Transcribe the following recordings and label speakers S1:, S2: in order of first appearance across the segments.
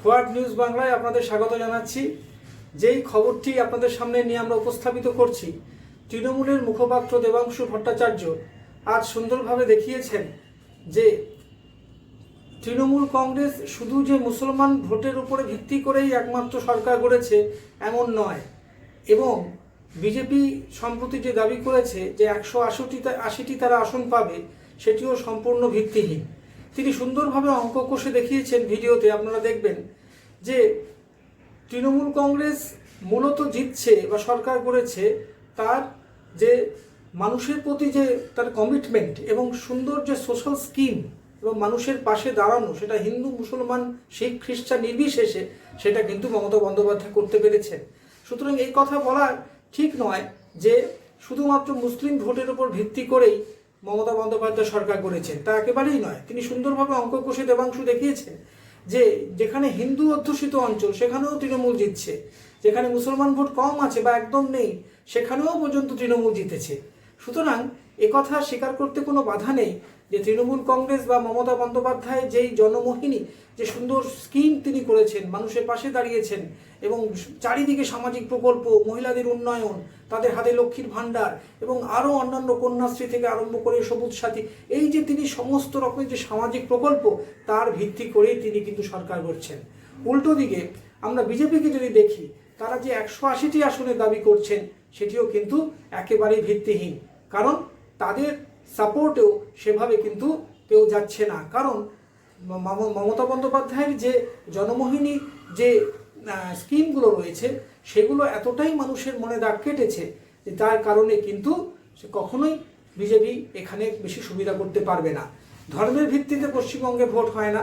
S1: What news বাংলায় আপনাদের স্বাগত জানাচ্ছি। যেই খবরটি আপনাদের সামনে নিয়ে আমরা উপস্থাপিত করছি, তৃণমূলের মুখপাত্র দেবাংশু ভট্টাচার্য আজ সুন্দরভাবে দেখিয়েছেন যে তৃণমূল কংগ্রেস শুধু যে মুসলমান ভোটের উপরে ভিত্তি করেই একমাত্র সরকার গড়েছে এমন নয়, এবং বিজেপি সম্প্রতি যে দাবি করেছে যে 180টি তারা আসন পাবে, সেটিও সম্পূর্ণ ভিত্তিহীন। তিনি সুন্দরভাবে অঙ্ক কষে দেখিয়েছেন ভিডিওতে, আপনারা দেখবেন যে তৃণমূল কংগ্রেস মূলত জিতছে বা সরকার করেছে তার যে মানুষের প্রতি যে তার কমিটমেন্ট এবং সুন্দর যে সোশ্যাল স্কিম এবং মানুষের পাশে দাঁড়ানো, সেটা হিন্দু মুসলমান শিখ খ্রিস্টান নির্বিশেষে সেটা কিন্তু মমতা বন্দ্যোপাধ্যায় করতে পেরেছেন। সুতরাং এই কথা বলা ঠিক নয় যে শুধুমাত্র মুসলিম ভোটের উপর ভিত্তি করেই মমতা বন্দ্যোপাধ্যায় সরকার করেছেন, তা একেবারেই নয়। তিনি সুন্দরভাবে অঙ্ক কষে দেবাংশু দেখিয়েছেন যে যেখানে হিন্দু অধ্যুষিত অঞ্চল সেখানেও তৃণমূল জিতছে, যেখানে মুসলমান ভোট কম আছে বা একদম নেই সেখানেও পর্যন্ত তৃণমূল জিতেছে। সুতরাং একথা স্বীকার করতে কোনো বাধা নেই যে তৃণমূল কংগ্রেস বা মমতা বন্দ্যোপাধ্যায় যেই জনমোহিনী যে সুন্দর স্কিম তিনি করেছেন, মানুষের পাশে দাঁড়িয়েছেন এবং চারিদিকে সামাজিক প্রকল্প, মহিলাদের উন্নয়ন, তাদের হাতে লক্ষ্মীর ভাণ্ডার এবং আরও অন্যান্য কন্যাশ্রী থেকে আরম্ভ করে সবুজ সাথী, এই যে তিনি সমস্ত রকমের যে সামাজিক প্রকল্প তার ভিত্তি করেই তিনি কিন্তু সরকার করছেন। উল্টো দিকে আমরা বিজেপিকে যদি দেখি, তারা যে 180টি আসনের দাবি করছেন সেটিও কিন্তু একেবারেই ভিত্তিহীন, কারণ তাদের সাপোর্টেও সেভাবে কিন্তু কেউ যাচ্ছে না। কারণ মমতা বন্দ্যোপাধ্যায়ের যে জনমোহিনী যে স্কিমগুলো রয়েছে সেগুলো এতটাই মানুষের মনে দাগ কেটেছে যে তার কারণে কিন্তু সে কখনোই বিজেপি এখানে বেশি সুবিধা করতে পারবে না। ধর্মের ভিত্তিতে পশ্চিমবঙ্গে ভোট হয় না,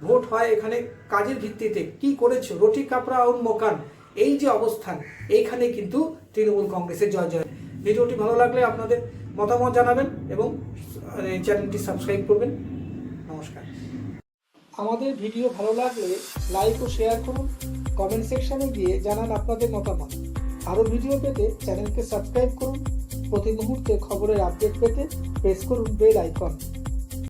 S1: ভোট হয় এখানে কাজের ভিত্তিতে। কি করেছে, রুটি কাপড়া আর মকান, এই যে অবস্থান, এইখানে কিন্তু তৃণমূল কংগ্রেসের জয় জয়। ভিডিওটি ভালো লাগলে আপনাদের মতামত জানাবেন এবং চ্যানেলটি সাবস্ক্রাইব করবেন। নমস্কার। আমাদের ভিডিও ভালো লাগলে লাইক ও শেয়ার করুন, কমেন্ট সেকশনে গিয়ে জানান আপনাদের মতামত। আরও ভিডিও পেতে চ্যানেলকে সাবস্ক্রাইব করুন। প্রতি মুহূর্তে খবরের আপডেট পেতে প্রেস করুন বেল আইকন।